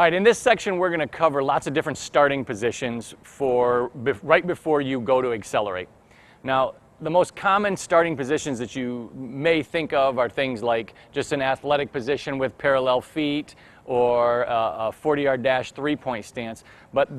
All right, in this section we're going to cover lots of different starting positions for right before you go to accelerate. Now, the most common starting positions that you may think of are things like just an athletic position with parallel feet or a 40-yard dash three-point stance, but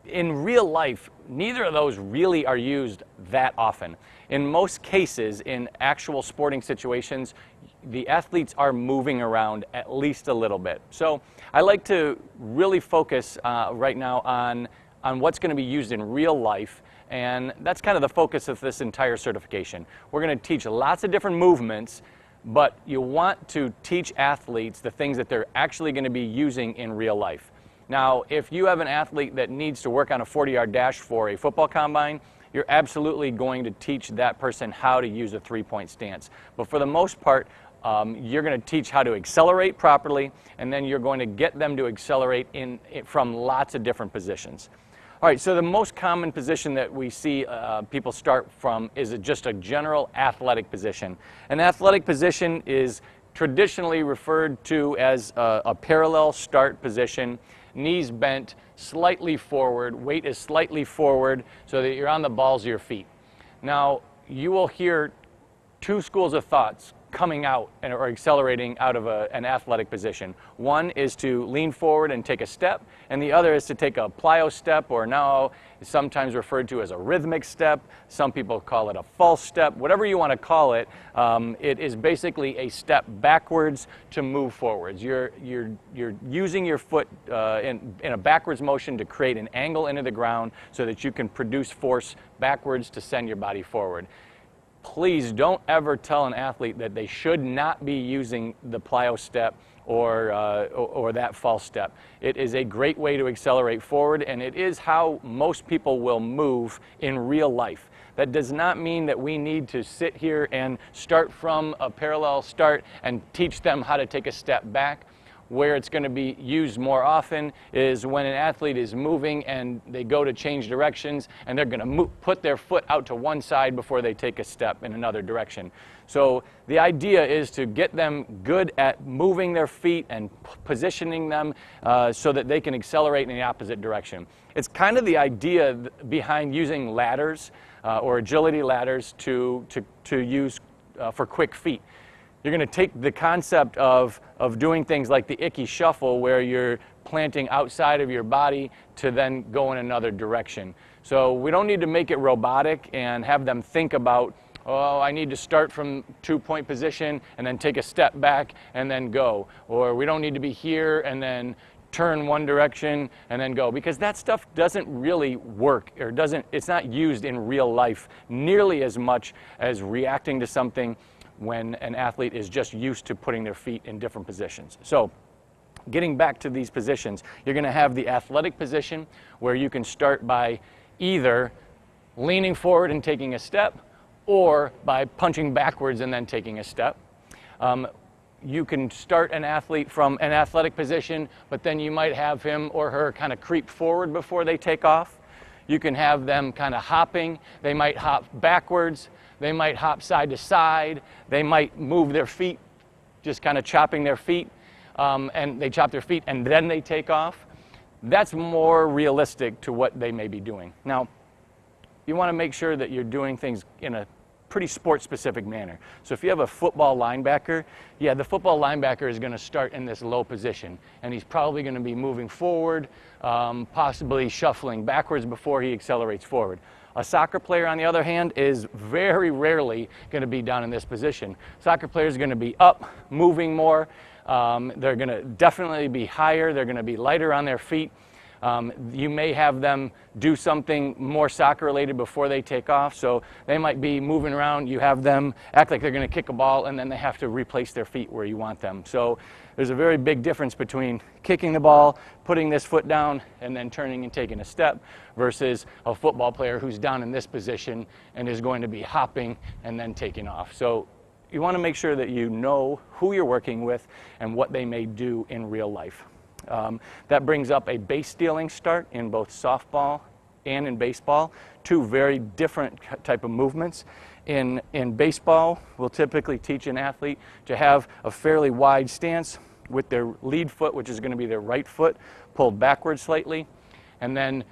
in real life, neither of those really are used that often. In most cases, in actual sporting situations, the athletes are moving around at least a little bit. So I like to really focus right now on what's going to be used in real life, and that's kind of the focus of this entire certification. We're going to teach lots of different movements, but you want to teach athletes the things that they're actually going to be using in real life. Now, if you have an athlete that needs to work on a 40-yard dash for a football combine, you're absolutely going to teach that person how to use a three-point stance. But for the most part, you're going to teach how to accelerate properly, and then you're going to get them to accelerate from lots of different positions. All right, so the most common position that we see people start from is just a general athletic position. An athletic position is traditionally referred to as a parallel start position, knees bent, slightly forward, weight is slightly forward so that you're on the balls of your feet. Now, you will hear two schools of thoughts coming out or accelerating out of an athletic position. One is to lean forward and take a step, and the other is to take a plyo step, or now sometimes referred to as a rhythmic step. Some people call it a false step. Whatever you want to call it, it is basically a step backwards to move forwards. You're using your foot in a backwards motion to create an angle into the ground so that you can produce force backwards to send your body forward. Please don't ever tell an athlete that they should not be using the plyo step or that false step. It is a great way to accelerate forward, and it is how most people will move in real life. That does not mean that we need to sit here and start from a parallel start and teach them how to take a step back. Where it's going to be used more often is when an athlete is moving and they go to change directions, and they're going to put their foot out to one side before they take a step in another direction. So the idea is to get them good at moving their feet and positioning them so that they can accelerate in the opposite direction. It's kind of the idea behind using ladders or agility ladders to use for quick feet. You're going to take the concept of doing things like the icky shuffle, where you're planting outside of your body to then go in another direction. So we don't need to make it robotic and have them think about, oh, I need to start from two-point position and then take a step back and then go. Or we don't need to be here and then turn one direction and then go, because that stuff doesn't really work, or it's not used in real life nearly as much as reacting to something when an athlete is just used to putting their feet in different positions. So getting back to these positions, you're going to have the athletic position where you can start by either leaning forward and taking a step, or by punching backwards and then taking a step. You can start an athlete from an athletic position, but then you might have him or her kind of creep forward before they take off. You can have them kind of hopping. They might hop backwards. They might hop side to side. They might move their feet, just kind of chopping their feet, and they chop their feet and then they take off. That's more realistic to what they may be doing. Now, you want to make sure that you're doing things in a pretty sport-specific manner. So if you have a football linebacker, yeah, the football linebacker is going to start in this low position, and he's probably going to be moving forward, possibly shuffling backwards before he accelerates forward. A soccer player, on the other hand, is very rarely going to be down in this position. Soccer players are going to be up, moving more. They're going to definitely be higher. They're going to be lighter on their feet. You may have them do something more soccer-related before they take off. So they might be moving around. You have them act like they're going to kick a ball, and then they have to replace their feet where you want them. So there's a very big difference between kicking the ball, putting this foot down, and then turning and taking a step, versus a football player who's down in this position and is going to be hopping and then taking off. So you want to make sure that you know who you're working with and what they may do in real life. That brings up a base stealing start in both softball and in baseball, two very different type of movements. In baseball, we'll typically teach an athlete to have a fairly wide stance with their lead foot, which is going to be their right foot, pulled backwards slightly. And then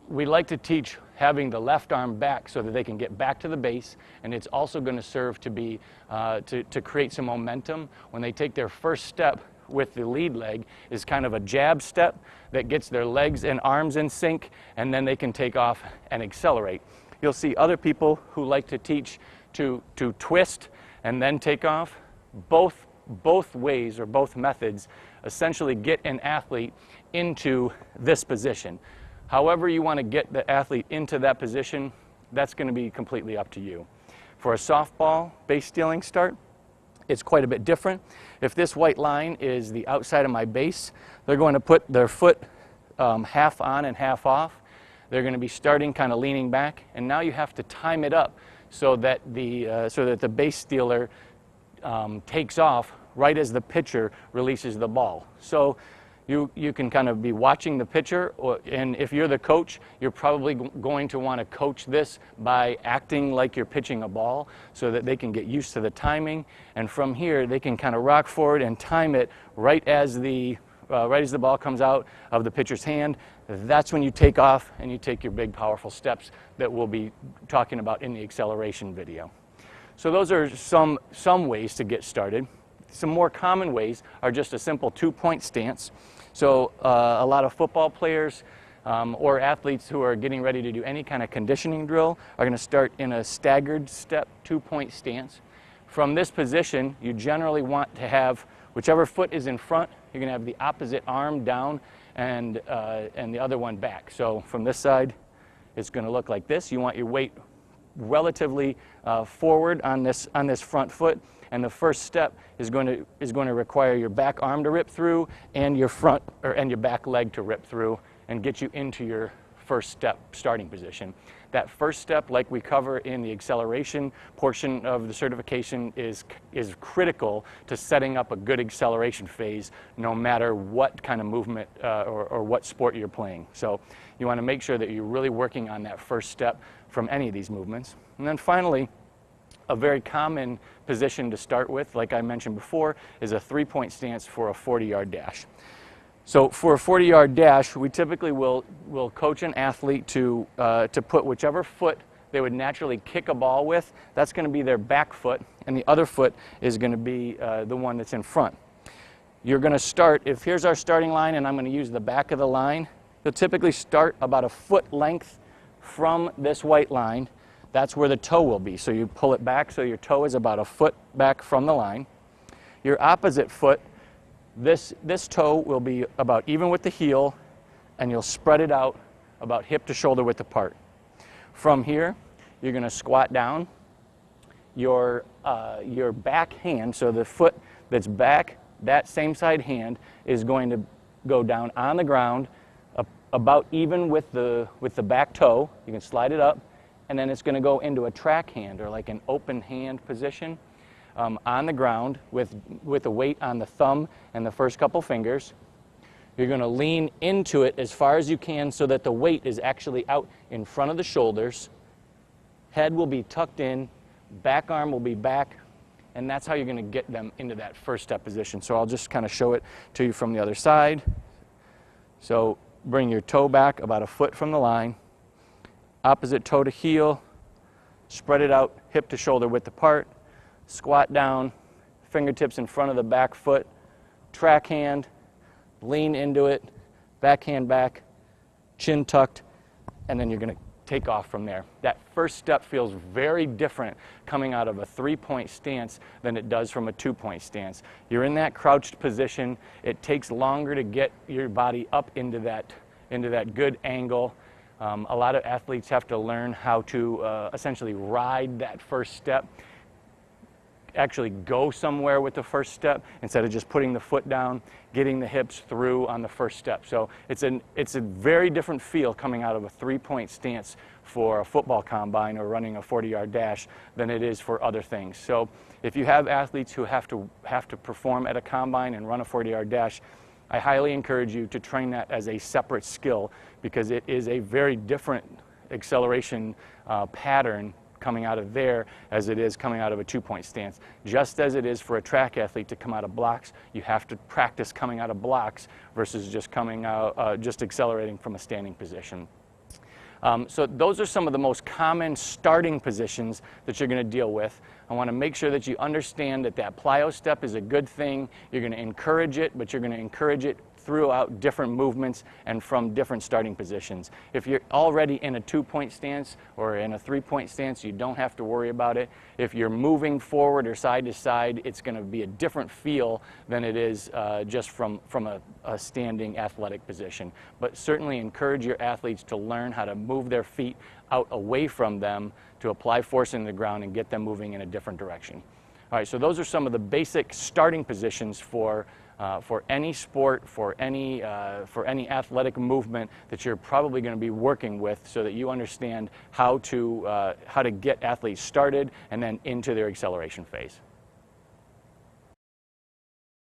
we like to teach having the left arm back so that they can get back to the base, and it's also going to serve to be to create some momentum when they take their first step with the lead leg. Is kind of a jab step that gets their legs and arms in sync, and then they can take off and accelerate. You'll see other people who like to teach to twist and then take off. Both ways or both methods essentially get an athlete into this position. However you want to get the athlete into that position, that's going to be completely up to you. For a softball base stealing start, it's quite a bit different. If this white line is the outside of my base, they're going to put their foot half on and half off. They're going to be starting kind of leaning back, and now you have to time it up so that the base stealer takes off right as the pitcher releases the ball. So you can kind of be watching the pitcher, and if you're the coach, you're probably going to want to coach this by acting like you're pitching a ball so that they can get used to the timing, and from here they can kind of rock forward and time it right as the ball comes out of the pitcher's hand. That's when you take off and you take your big powerful steps that we'll be talking about in the acceleration video. So those are some ways to get started. Some more common ways are just a simple 2-point stance. So a lot of football players or athletes who are getting ready to do any kind of conditioning drill are going to start in a staggered step 2-point stance. From this position, you generally want to have whichever foot is in front, you're going to have the opposite arm down and the other one back. So from this side, it's going to look like this. You want your weight relatively forward on this front foot, and the first step is going to require your back arm to rip through and your back leg to rip through and get you into your first step starting position. That first step, like we cover in the acceleration portion of the certification, is critical to setting up a good acceleration phase no matter what kind of movement or what sport you're playing. So you want to make sure that you're really working on that first step from any of these movements. And then finally, a very common position to start with, like I mentioned before, is a 3-point stance for a 40-yard dash. So for a 40-yard dash, we typically will coach an athlete to put whichever foot they would naturally kick a ball with. That's going to be their back foot, and the other foot is going to be the one that's in front. You're going to start, if here's our starting line and I'm going to use the back of the line, you'll typically start about a foot length from this white line. That's where the toe will be. So you pull it back so your toe is about a foot back from the line. Your opposite foot, this toe will be about even with the heel, and you'll spread it out about hip to shoulder width apart. From here, you're going to squat down. Your back hand, so the foot that's back, that same side hand is going to go down on the ground about even with the back toe. You can slide it up, and then it's going to go into a track hand or like an open hand position on the ground with a weight on the thumb and the first couple fingers. You're going to lean into it as far as you can so that the weight is actually out in front of the shoulders. Head will be tucked in, back arm will be back, and that's how you're going to get them into that first step position. So I'll just kind of show it to you from the other side. So bring your toe back about a foot from the line, opposite toe to heel, spread it out hip to shoulder width apart, squat down, fingertips in front of the back foot, track hand, lean into it, back hand back, chin tucked, and then you're going to take off from there. That first step feels very different coming out of a 3-point stance than it does from a 2-point stance. You're in that crouched position. It takes longer to get your body up into that good angle. A lot of athletes have to learn how to essentially ride that first step, actually go somewhere with the first step instead of just putting the foot down, getting the hips through on the first step. So it's a very different feel coming out of a 3-point stance for a football combine or running a 40-yard dash than it is for other things. So if you have athletes who have to perform at a combine and run a 40-yard dash, I highly encourage you to train that as a separate skill because it is a very different acceleration pattern coming out of there as it is coming out of a 2-point stance. Just as it is for a track athlete to come out of blocks, you have to practice coming out of blocks versus just coming out, just accelerating from a standing position. So those are some of the most common starting positions that you're going to deal with. I want to make sure that you understand that that plyo step is a good thing. You're going to encourage it, but you're going to encourage it throughout different movements and from different starting positions. If you're already in a 2-point stance or in a 3-point stance, you don't have to worry about it. If you're moving forward or side to side, it's going to be a different feel than it is just from a standing athletic position. But certainly encourage your athletes to learn how to move their feet out away from them to apply force into the ground and get them moving in a different direction. All right, so those are some of the basic starting positions for any sport, for any athletic movement that you're probably going to be working with, so that you understand how to get athletes started and then into their acceleration phase.